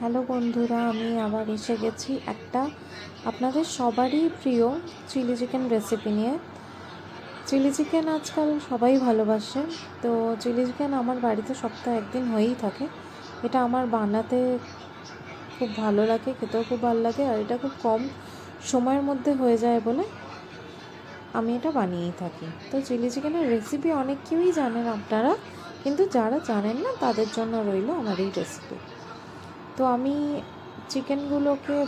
Hello বন্ধুরা, আমি আবার এসে গেছি একটা আপনাদের সবারই প্রিয় চিলি চিকেন রেসিপি নিয়ে। চিলি চিকেন আজকাল সবাই ভালোবাসে, তো চিলি চিকেন আমার বাড়িতে সপ্তাহে একদিন হয়েই থাকে। এটা আমার বানাতে খুব ভালো লাগে, খেতেও খুব ভালো লাগে, আর এটা খুব কম সময়ের মধ্যে হয়ে যায় বলে আমি এটা বানিয়েই থাকি। তো চিলি চিকেনের রেসিপি অনেক কেউই জানেন আপনারা, কিন্তু যারা জানেন না তাদের জন্য রইল আমার এই রেসিপি। তো আমি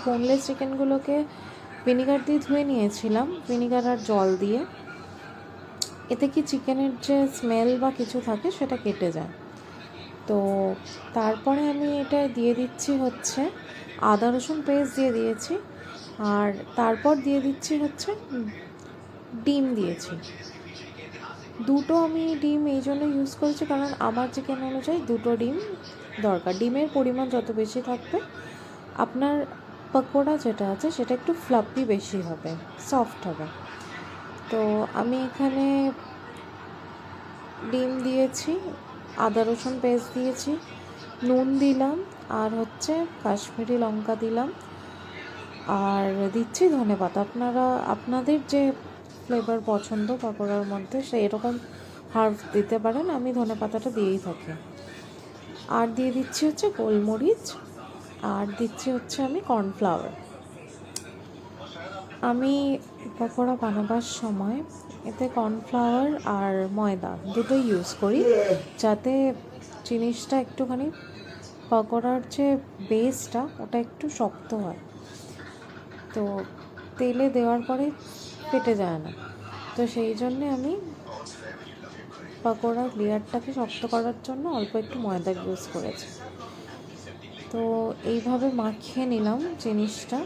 বোনলেস চিকেনগুলোকে ভিনিগার দিয়ে ধুয়ে নিয়েছিলাম, ভিনিগার আর জল দিয়ে। এতে কি চিকেনের যে স্মেল বা কিছু থাকে সেটা কেটে যায়। তো তারপরে আমি এটা দিয়ে দিচ্ছি হচ্ছে আদা রসুন পেস্ট দিয়ে দিয়েছি, আর তারপর দিয়ে দিচ্ছি হচ্ছে ডিম দিয়েছি। দুটো আমি ডিম এই জন্য ইউজ করেছি কারণ আমার চিকেন অনুযায়ী দুটো ডিম দরকার। ডিমের পরিমাণ যত বেশি থাকবে আপনার পকোড়া যেটা আছে সেটা একটু ফ্লাফি বেশি হবে, সফট হবে। তো আমি এখানে ডিম দিয়েছি, আদা রসুন পেস্ট দিয়েছি, নুন দিলাম, আর হচ্ছে কাশ্মীরি লঙ্কা দিলাম, আর দিচ্ছি ধনেপাতা। আপনারা আপনাদের যে ফ্লেভার পছন্দ পকোড়ার মধ্যে সেই এরকম হার্ব দিতে পারেন, আমি ধনেপাতাটা দিয়েই থাকি। আর দিয়ে দিচ্ছি হচ্ছে গোলমরিচ, আর দিচ্ছি হচ্ছে আমি কর্নফ্লাওয়ার। আমি পকোড়া বানাবার সময় এতে কর্নফ্লাওয়ার আর ময়দা দুটোই ইউজ করি, যাতে জিনিসটা একটুখানি পকোড়ার যে বেসটা ওটা একটু শক্ত হয়, তো তেলে দেওয়ার পরে ফেটে যায় না। তো সেই জন্যে আমি পকোড়ার লেয়ারটাকে শক্ত করার জন্য অল্প একটু ময়দা ইউজ করেছি। তো এইভাবে মাখিয়ে নিলাম জিনিসটা।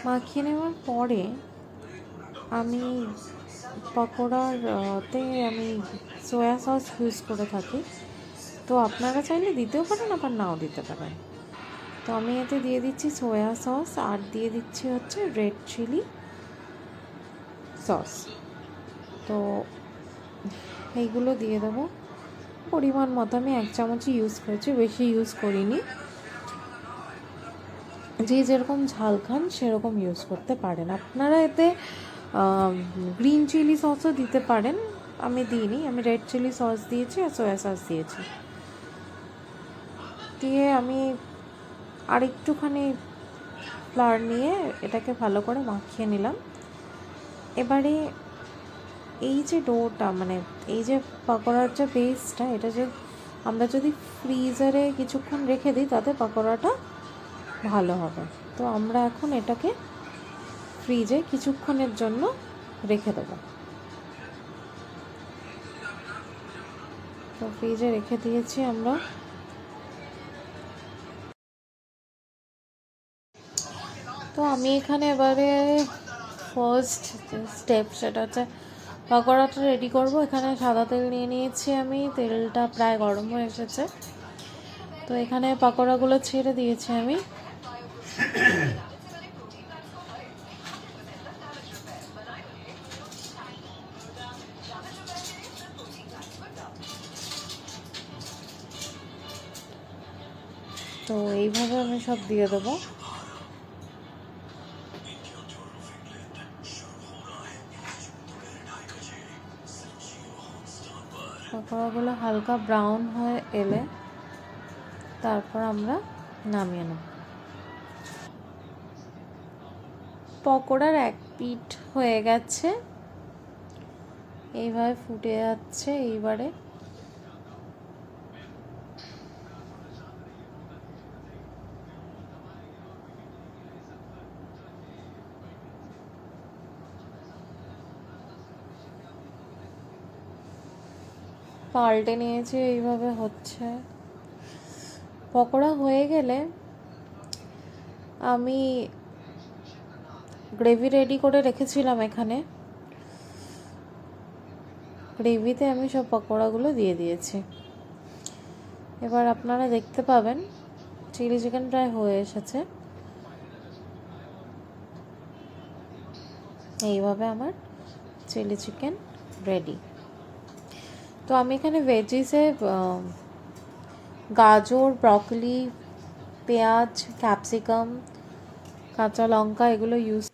মাখিয়ে নেওয়ার পরে আমি পকোড়াতে আমি সয়া সস ইউজ করে থাকি। তো আপনারা চাইলে দিতেও পারেন, আবার নাও দিতে পারেন। তো আমি এতে দিয়ে দিচ্ছি সয়া সস, আর দিয়ে দিচ্ছি হচ্ছে রেড চিলি সস। তো এইগুলো দিয়ে দেবো পরিমাণ মতো। আমি 1 চামচই ইউজ করেছি, বেশি ইউজ করিনি। যে যেরকম ঝাল খান সেরকম ইউজ করতে পারেন। আপনারা এতে গ্রিন চিলি সসও দিতে পারেন, আমি দিইনি। আমি রেড চিলি সস দিয়েছি আর সয়া সস দিয়েছি। দিয়ে আমি আর একটুখানি ফ্লাওয়ার নিয়ে এটাকে ভালো করে মাখিয়ে নিলাম। এবারে এই যে ডোটা, মানে এই যে পকোড়ার যে বেসটা, এটা যে আমরা যদি ফ্রিজারে কিছুক্ষণ রেখে দিই তাতে পকোড়াটা ভালো হবে। তো আমরা এখন এটাকে ফ্রিজে কিছুক্ষণের জন্য রেখে দেবো। তো ফ্রিজে রেখে দিয়েছি আমরা। তো আমি এখানে এবারে ফার্স্ট স্টেপ সেটা হচ্ছে পকোড়াটা রেডি করব। এখানে সাদা তেল নিয়ে নিয়েছি আমি, তেলটা প্রায় গরম হয়ে এসেছে। তো এখানে পকোড়াগুলো ছেড়ে দিয়েছি আমি। তো এইভাবে আমি সব দিয়ে দেবো। পকোড়াগুলো হালকা ব্রাউন হয়ে এলে তারপর আমরা নামিয়ে নেব। পকোড়ার এক পিঠ হয়ে গেছে, এইভাবে ফুটে যাচ্ছে। এইবারে পাল্টে নিয়েছি, এইভাবে হচ্ছে। পকোড়া হয়ে গেলে আমি গ্রেভি রেডি করে রেখেছিলাম। এখানে গ্রেভিতে আমি সব পকোড়াগুলো দিয়ে দিয়েছি। এবার আপনারা দেখতে পাবেন চিলি চিকেন প্রায় হয়ে এসেছে। এইভাবে আমার চিলি চিকেন রেডি। তো আমি এখানে ভেজিসে গাজর, ব্রকলি, পেঁয়াজ, ক্যাপসিকাম, কাঁচা লঙ্কা এগুলো ইউজ